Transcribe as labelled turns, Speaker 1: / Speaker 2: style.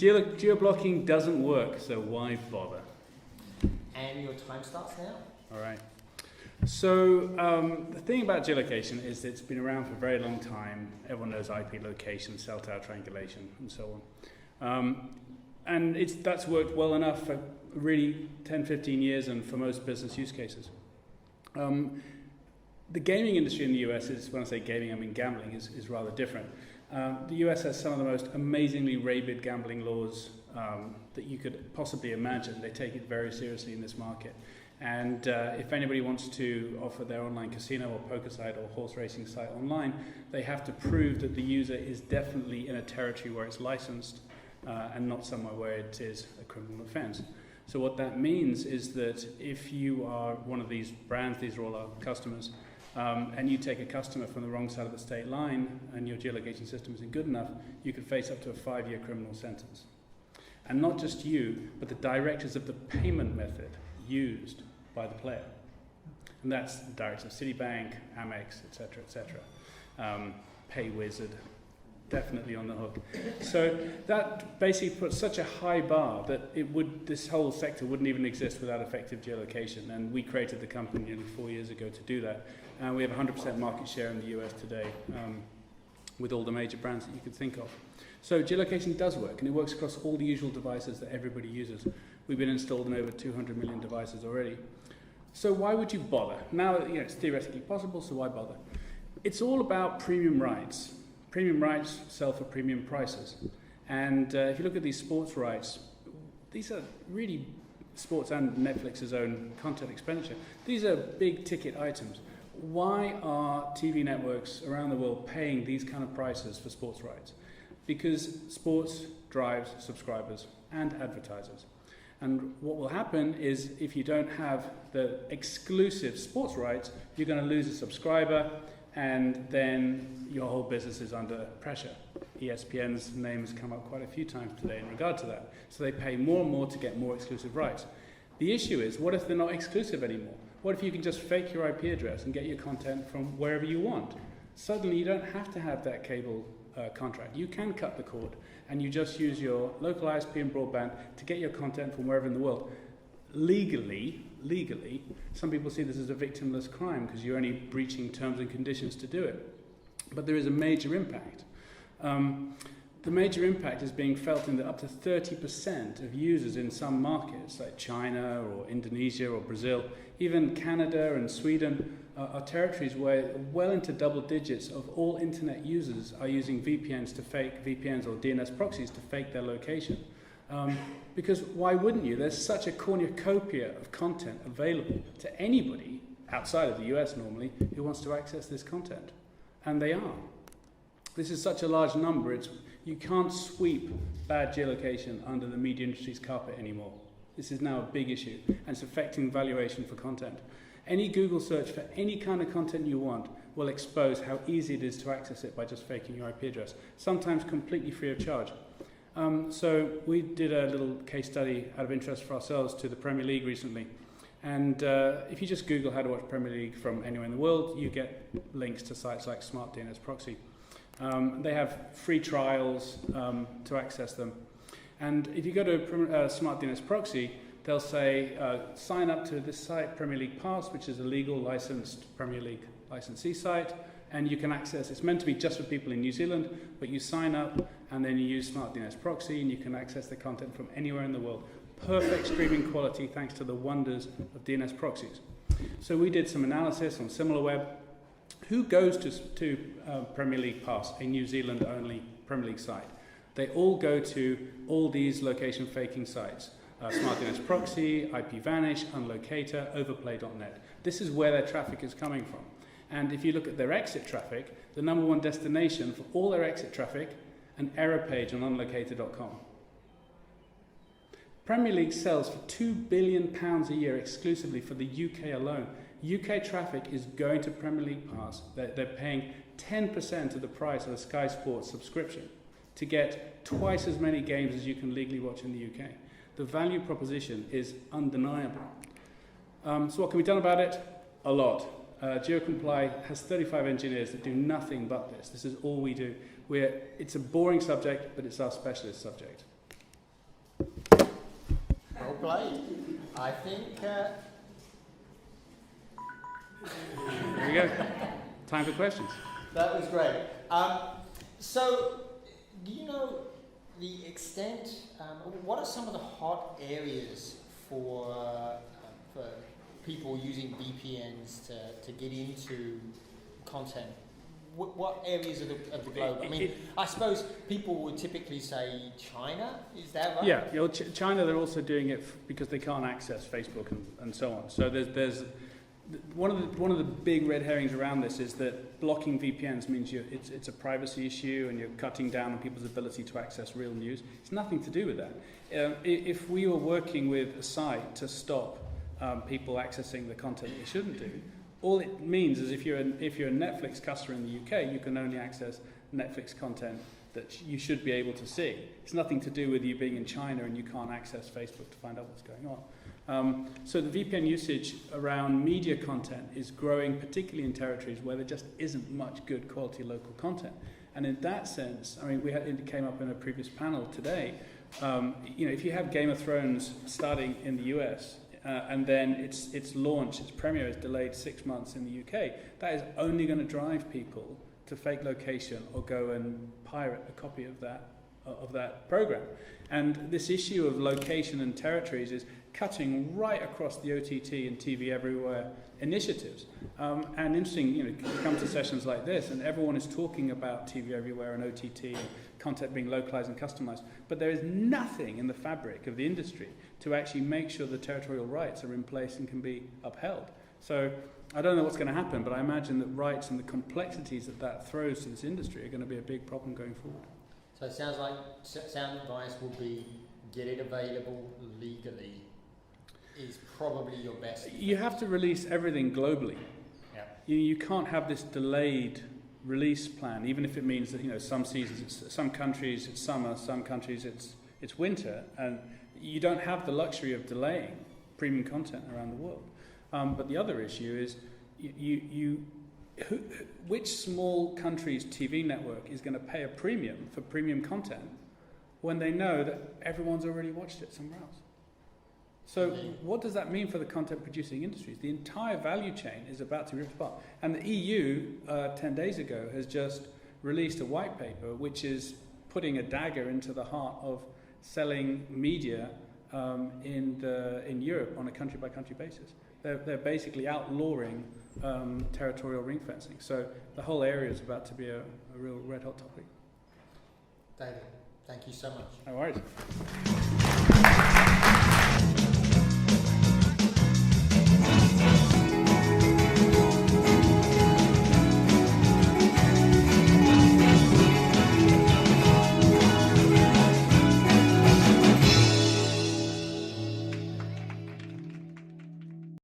Speaker 1: Geo-blocking doesn't work, so why bother?
Speaker 2: And your time starts now?
Speaker 1: All right. So the thing about geolocation is it's been around for a very long time. Everyone knows IP location, cell tower triangulation, and so on. And that's worked well enough for really 10, 15 years and for most business use cases. The gaming industry in the US is, when I say gaming, I mean gambling, is rather different. The US has some of the most amazingly rabid gambling laws that you could possibly imagine. They take it very seriously in this market. And if anybody wants to offer their online casino or poker site or horse racing site online, they have to prove that the user is definitely in a territory where it's licensed and not somewhere where it is a criminal offense. So what that means is that if you are one of these brands, these are all our customers, and you take a customer from the wrong side of the state line and your geolocation system isn't good enough, you could face up to a 5-year criminal sentence. And not just you, but the directors of the payment method used by the player. And that's the directors of Citibank, Amex, etc., PayWizard, definitely on the hook. So that basically puts such a high bar that this whole sector wouldn't even exist without effective geolocation. And we created the company nearly 4 years ago to do that. And we have 100% market share in the US today with all the major brands that you could think of. So geolocation does work, and it works across all the usual devices that everybody uses. We've been installed in over 200 million devices already. So why would you bother? Now it's theoretically possible, so why bother? It's all about premium rights. Premium rights sell for premium prices. And if you look at these sports rights, these are really sports and Netflix's own content expenditure. These are big ticket items. Why are TV networks around the world paying these kind of prices for sports rights? Because sports drives subscribers and advertisers. And what will happen is if you don't have the exclusive sports rights, you're going to lose a subscriber, and then your whole business is under pressure. ESPN's name has come up quite a few times today in regard to that. So they pay more and more to get more exclusive rights. The issue is, what if they're not exclusive anymore? What if you can just fake your IP address and get your content from wherever you want? Suddenly you don't have to have that cable contract. You can cut the cord and you just use your local ISP and broadband to get your content from wherever in the world. Legally, some people see this as a victimless crime because you're only breaching terms and conditions to do it. But there is a major impact. The major impact is being felt in that up to 30% of users in some markets, like China or Indonesia or Brazil, even Canada and Sweden, are territories where well into double digits of all internet users are using VPNs or DNS proxies to fake their location. Because why wouldn't you? There's such a cornucopia of content available to anybody outside of the US normally who wants to access this content. And they are. This is such a large number, you can't sweep bad geolocation under the media industry's carpet anymore. This is now a big issue, and it's affecting valuation for content. Any Google search for any kind of content you want will expose how easy it is to access it by just faking your IP address, sometimes completely free of charge. So we did a little case study out of interest for ourselves to the Premier League recently. And if you just Google how to watch Premier League from anywhere in the world, you get links to sites like Smart DNS Proxy. They have free trials to access them. And if you go to Smart DNS Proxy, they'll say, sign up to this site, Premier League Pass, which is a legal licensed Premier League licensee site, and you can access, it's meant to be just for people in New Zealand, but you sign up and then you use Smart DNS Proxy and you can access the content from anywhere in the world. Perfect streaming quality thanks to the wonders of DNS proxies. So we did some analysis on SimilarWeb. Who goes to Premier League Pass, a New Zealand only Premier League site? They all go to all these location faking sites. Smart DNS Proxy, IPVanish, Unlocator, Overplay.net. This is where their traffic is coming from. And if you look at their exit traffic, the number one destination for all their exit traffic, an error page on unlocator.com. Premier League sells for £2 billion a year exclusively for the UK alone. UK traffic is going to Premier League Pass. They're paying 10% of the price of a Sky Sports subscription to get twice as many games as you can legally watch in the UK. The value proposition is undeniable. So what can be done about it? A lot. GeoComply has 35 engineers that do nothing but this. This is all we do. It's a boring subject, but it's our specialist subject.
Speaker 2: Well played. I think.
Speaker 1: There we go. Time for questions.
Speaker 2: That was great. So, do you know the extent? What are some of the hot areas for people using VPNs to get into content? What areas of the globe? I mean, I suppose people would typically say China. Is that right?
Speaker 1: Yeah, China, they're also doing it because they can't access Facebook and so on. So there's one of the big red herrings around this is that blocking VPNs means it's a privacy issue and you're cutting down on people's ability to access real news. It's nothing to do with that. If we were working with a site to stop people accessing the content they shouldn't do, all it means is if you're a Netflix customer in the UK, you can only access Netflix content that you should be able to see. It's nothing to do with you being in China and you can't access Facebook to find out what's going on. So the VPN usage around media content is growing, particularly in territories where there just isn't much good quality local content. And in that sense, I mean, it came up in a previous panel today. If you have Game of Thrones starting in the US, and then its launch, its premiere is delayed 6 months in the UK, that is only going to drive people to fake location or go and pirate a copy of that program. And this issue of location and territories is cutting right across the OTT and TV everywhere initiatives. And interesting, you come to sessions like this and everyone is talking about TV everywhere and OTT and content being localized and customized, but there is nothing in the fabric of the industry to actually make sure the territorial rights are in place and can be upheld. So I don't know what's going to happen, but I imagine that rights and the complexities that throws to this industry are going to be a big problem going forward.
Speaker 2: So it sounds like sound advice will be get it available legally is probably your best.
Speaker 1: You have to release everything globally.
Speaker 2: Yeah.
Speaker 1: You can't have this delayed release plan, even if it means that some seasons, some countries it's summer, some countries it's winter, and you don't have the luxury of delaying premium content around the world. But the other issue is which small country's TV network is going to pay a premium for premium content when they know that everyone's already watched it somewhere else? So what does that mean for the content producing industries? The entire value chain is about to be ripped apart. And the EU, 10 days ago, has just released a white paper which is putting a dagger into the heart of selling media in Europe on a country-by-country basis. They're basically outlawing territorial ring fencing. So the whole area is about to be a real red-hot topic.
Speaker 2: David, thank you so much.
Speaker 1: No worries.